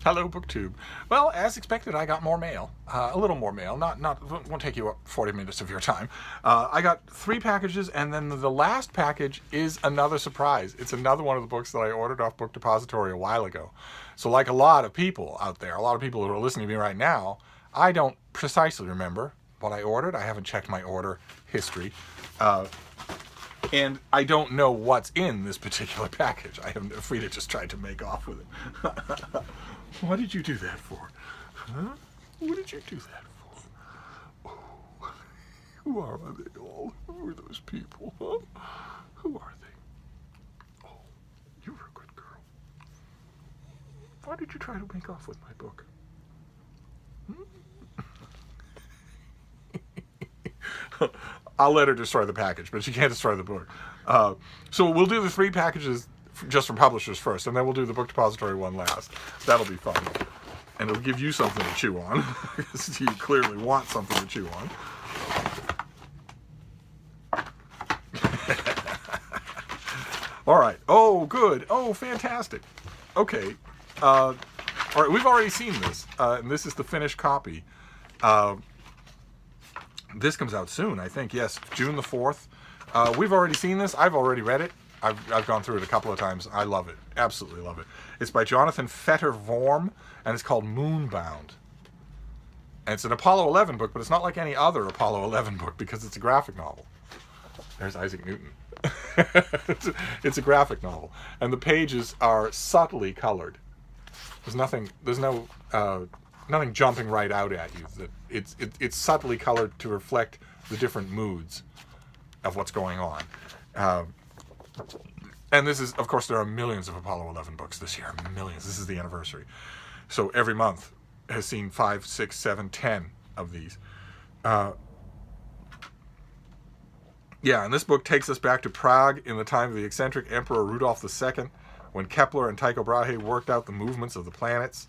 Hello, BookTube. Well, as expected, I got more mail. A little more mail. Won't take you up 40 minutes of your time. I got 3 packages, and then the last package is another surprise. It's another one of the books that I ordered off Book Depository a while ago. So like a lot of people out there, a lot of people who are listening to me right now, I don't precisely remember what I ordered. I haven't checked my order history. And I don't know what's in this particular package. I am afraid to just try to make off with it. What did you do that for? Huh? What did you do that for? Oh, who are they all? Who are those people? Huh? Who are they? Oh, you were a good girl. Why did you try to make off with my book? I'll let her destroy the package, but she can't destroy the book. So we'll do the 3 packages just from publishers first, and then we'll do the Book Depository one last. That'll be fun. And it'll give you something to chew on, because you clearly want something to chew on. All right. Oh, good. Oh, fantastic. Okay. All right, we've already seen this, and this is the finished copy. This comes out soon, I think. Yes, June the 4th. We've already seen this. I've already read it. I've gone through it a couple of times. I love it. Absolutely love it. It's by Jonathan Fetter-Vorm, and it's called Moonbound. And it's an Apollo 11 book, but it's not like any other Apollo 11 book because it's a graphic novel. There's Isaac Newton. It's a graphic novel. And the pages are subtly colored. There's no nothing jumping right out at you. It's subtly colored to reflect the different moods of what's going on. And this is, of course, there are millions of Apollo 11 books this year. Millions. This is the anniversary. So every month has seen 5, 6, 7, 10 of these. Yeah, and this book takes us back to Prague in the time of the eccentric Emperor Rudolf II, when Kepler and Tycho Brahe worked out the movements of the planets.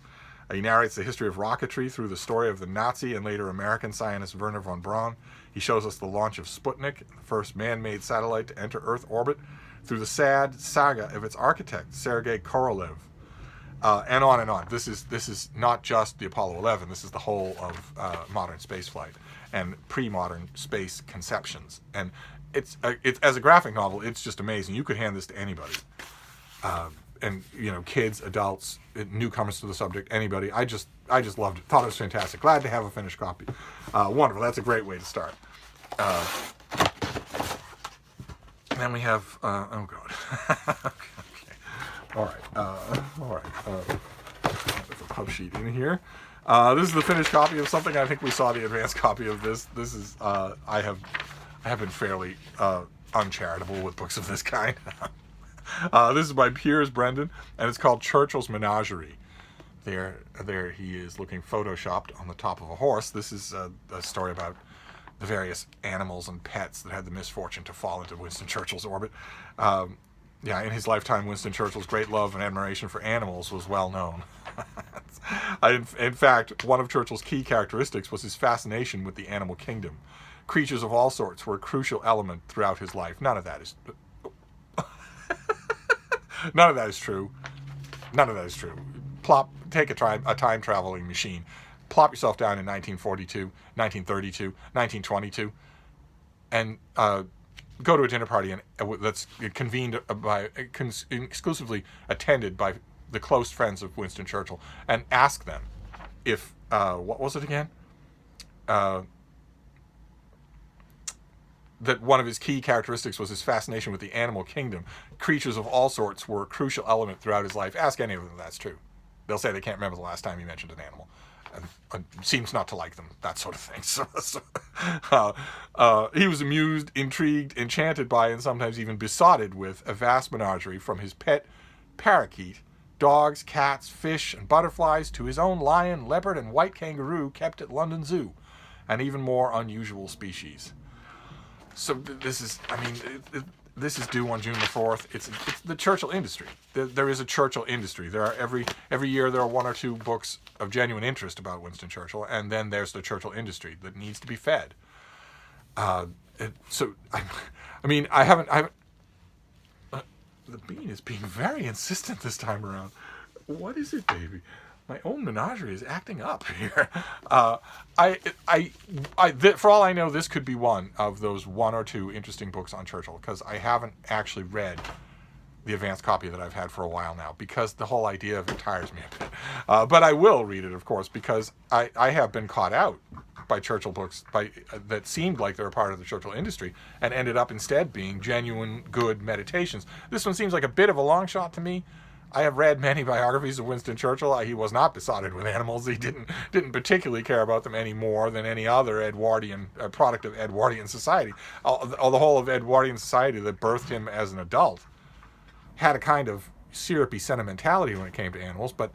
He narrates the history of rocketry through the story of the Nazi and later American scientist Wernher von Braun. He shows us the launch of Sputnik, the first man-made satellite to enter Earth orbit, through the sad saga of its architect, Sergei Korolev. And on and on. This is not just the Apollo 11. This is the whole of modern spaceflight and pre-modern space conceptions. And it's as a graphic novel, it's just amazing. You could hand this to anybody. And kids, adults, newcomers to the subject, anybody. I just loved it. Thought it was fantastic. Glad to have a finished copy. Wonderful. That's a great way to start. And then we have oh god. Okay. All right. There's a pub sheet in here. This is the finished copy of something. I think we saw the advanced copy of this. This is I have been fairly uncharitable with books of this kind. This is by Piers Brendan, and it's called Churchills Menagerie. There he is looking photoshopped on the top of a horse. This is a story about the various animals and pets that had the misfortune to fall into Winston Churchill's orbit. In his lifetime, Winston Churchill's great love and admiration for animals was well known. In fact, one of Churchill's key characteristics was his fascination with the animal kingdom. Creatures of all sorts were a crucial element throughout his life. None of that is true. Take a time traveling machine. Plop yourself down in 1942, 1932, 1922, and go to a dinner party that's convened exclusively attended by the close friends of Winston Churchill, and ask them if what was it again? That one of his key characteristics was his fascination with the animal kingdom. Creatures of all sorts were a crucial element throughout his life. Ask any of them if that's true. They'll say they can't remember the last time he mentioned an animal. And seems not to like them, that sort of thing. He was amused, intrigued, enchanted by, and sometimes even besotted with a vast menagerie, from his pet parakeet, dogs, cats, fish, and butterflies, to his own lion, leopard, and white kangaroo kept at London Zoo, and even more unusual species. So this is, this is due on June the 4th. It's the Churchill industry. There is a Churchill industry. There are every year there are 1 or 2 books of genuine interest about Winston Churchill, and then there's the Churchill industry that needs to be fed. I haven't. The bean is being very insistent this time around. What is it, baby? My own menagerie is acting up here. For all I know, this could be one of those 1 or 2 interesting books on Churchill, because I haven't actually read the advanced copy that I've had for a while now, because the whole idea of it tires me a bit. But I will read it, of course, because I have been caught out by Churchill books that seemed like they were part of the Churchill industry and ended up instead being genuine, good meditations. This one seems like a bit of a long shot to me. I have read many biographies of Winston Churchill. He was not besotted with animals. He didn't particularly care about them any more than any other Edwardian product of Edwardian society. The whole of Edwardian society that birthed him as an adult had a kind of syrupy sentimentality when it came to animals, but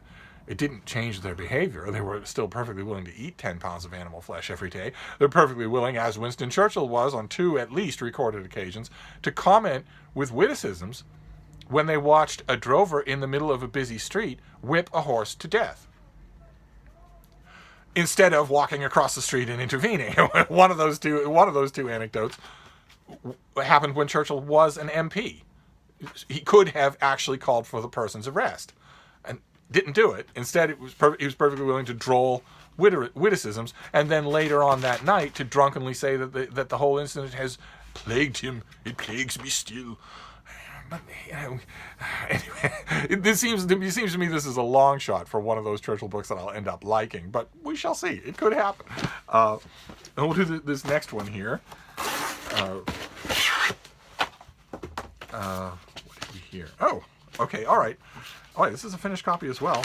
it didn't change their behavior. They were still perfectly willing to eat 10 pounds of animal flesh every day. They're perfectly willing, as Winston Churchill was on 2 at least recorded occasions, to comment with witticisms when they watched a drover in the middle of a busy street whip a horse to death, instead of walking across the street and intervening. One of those two anecdotes happened when Churchill was an MP. He could have actually called for the person's arrest and didn't do it. Instead, he was perfectly willing to droll witticisms, and then later on that night to drunkenly say that the whole incident has plagued him. It plagues me still. But, anyway, this seems to me this is a long shot for one of those Churchill books that I'll end up liking, but we shall see. It could happen. And we'll do this next one here. What did we hear? Oh, okay, all right. This is a finished copy as well.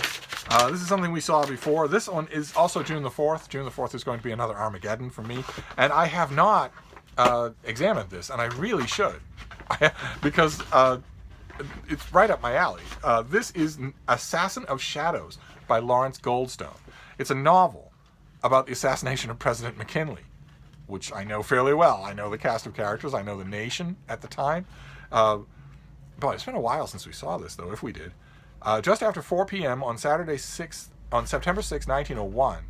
This is something we saw before. This one is also June the 4th. June the 4th is going to be another Armageddon for me, and I have not examined this, and I really should. Because it's right up my alley. This is Assassin of Shadows by Lawrence Goldstone. It's a novel about the assassination of President McKinley, which I know fairly well. I know the cast of characters. I know the nation at the time. Boy, it's been a while since we saw this, though, if we did. Just after 4 p.m. on September 6, 1901,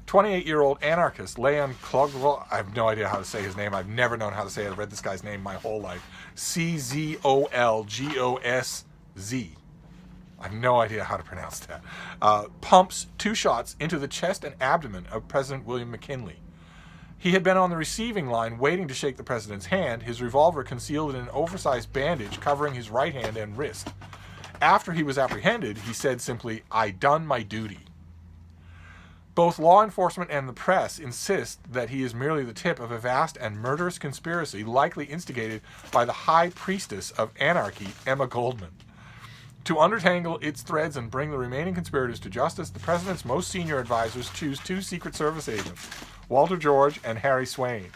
28-year-old anarchist Leon Clogwell, I have no idea how to say his name. I've never known how to say it. I've read this guy's name my whole life. Czolgosz. I have no idea how to pronounce that. Pumps 2 shots into the chest and abdomen of President William McKinley. He had been on the receiving line waiting to shake the president's hand, his revolver concealed in an oversized bandage covering his right hand and wrist. After he was apprehended, he said simply, "I done my duty." Both law enforcement and the press insist that he is merely the tip of a vast and murderous conspiracy likely instigated by the high priestess of anarchy, Emma Goldman. To untangle its threads and bring the remaining conspirators to justice, the president's most senior advisors choose 2 Secret Service agents, Walter George and Harry Swain.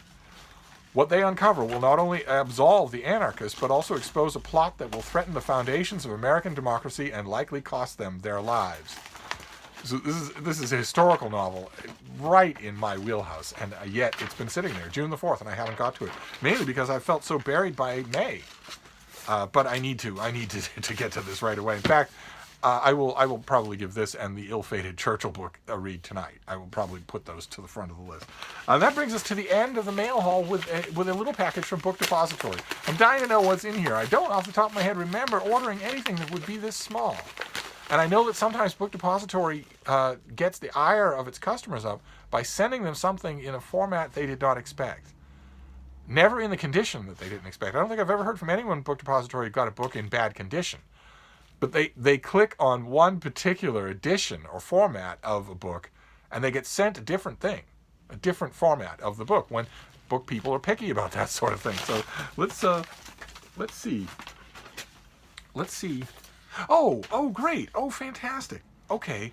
What they uncover will not only absolve the anarchists, but also expose a plot that will threaten the foundations of American democracy and likely cost them their lives. So this is a historical novel, right in my wheelhouse, and yet it's been sitting there, June the 4th, and I haven't got to it. Mainly because I felt so buried by May. But I need to get to this right away. In fact, I will probably give this and the ill-fated Churchill book a read tonight. I will probably put those to the front of the list. That brings us to the end of the mail haul with a little package from Book Depository. I'm dying to know what's in here. I don't, off the top of my head, remember ordering anything that would be this small. And I know that sometimes Book Depository gets the ire of its customers up by sending them something in a format they did not expect. Never in the condition that they didn't expect. I don't think I've ever heard from anyone in Book Depository who got a book in bad condition. But they click on one particular edition or format of a book, and they get sent a different thing, a different format of the book, when book people are picky about that sort of thing. So let's see. Oh, great. Oh, fantastic. Okay.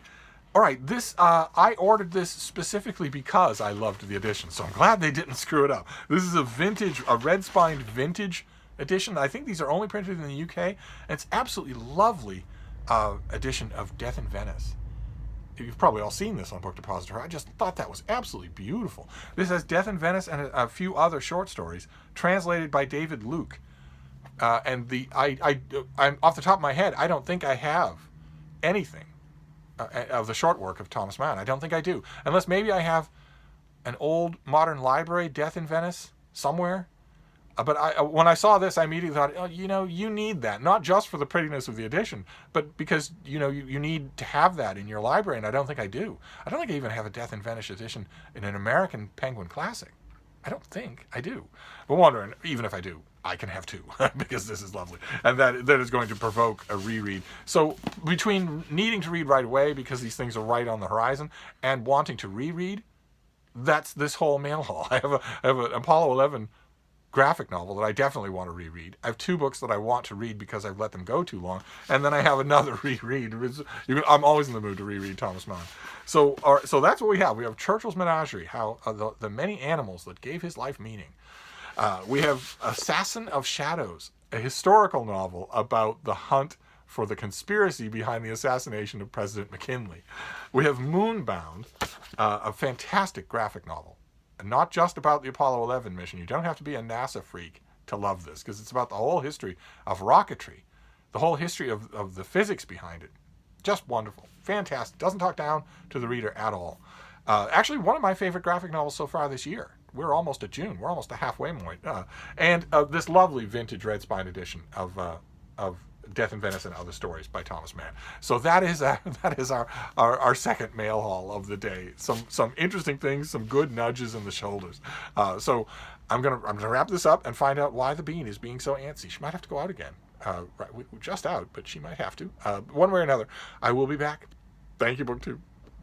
All right, this I ordered this specifically because I loved the edition, so I'm glad they didn't screw it up. This is a red-spined vintage edition. I think these are only printed in the UK, and it's absolutely lovely edition of Death in Venice. You've probably all seen this on Book Depository. I just thought that was absolutely beautiful. This has Death in Venice and a few other short stories, translated by David Luke. And I'm off the top of my head, I don't think I have anything of the short work of Thomas Mann. I don't think I do. Unless maybe I have an old modern library, Death in Venice, somewhere. But when I saw this, I immediately thought, oh, you need that, not just for the prettiness of the edition, but because, you need to have that in your library, and I don't think I do. I don't think I even have a Death in Venice edition in an American Penguin Classic. I don't think I do. But wondering, even if I do, I can have two, because this is lovely. And that is going to provoke a reread. So between needing to read right away, because these things are right on the horizon, and wanting to reread, that's this whole mail haul. I have an Apollo 11 graphic novel that I definitely want to reread. I have 2 books that I want to read because I've let them go too long, and then I have another reread. I'm always in the mood to reread Thomas Mann. So that's what we have. We have Churchill's Menagerie, how the many animals that gave his life meaning. We have Assassin of Shadows, a historical novel about the hunt for the conspiracy behind the assassination of President McKinley. We have Moonbound, a fantastic graphic novel. Not just about the Apollo 11 mission. You don't have to be a NASA freak to love this, because it's about the whole history of rocketry, the whole history of the physics behind it. Just wonderful. Fantastic. Doesn't talk down to the reader at all. Actually, one of my favorite graphic novels so far this year. We're almost at June. We're almost a halfway point. And this lovely vintage Red Spine edition of Death in Venice and Other Stories by Thomas Mann. So that is our second mail haul of the day. Some interesting things, some good nudges in the shoulders. So I'm gonna wrap this up and find out why the bean is being so antsy. She might have to go out again. We're just out, but she might have to. One way or another. I will be back. Thank you, BookTube.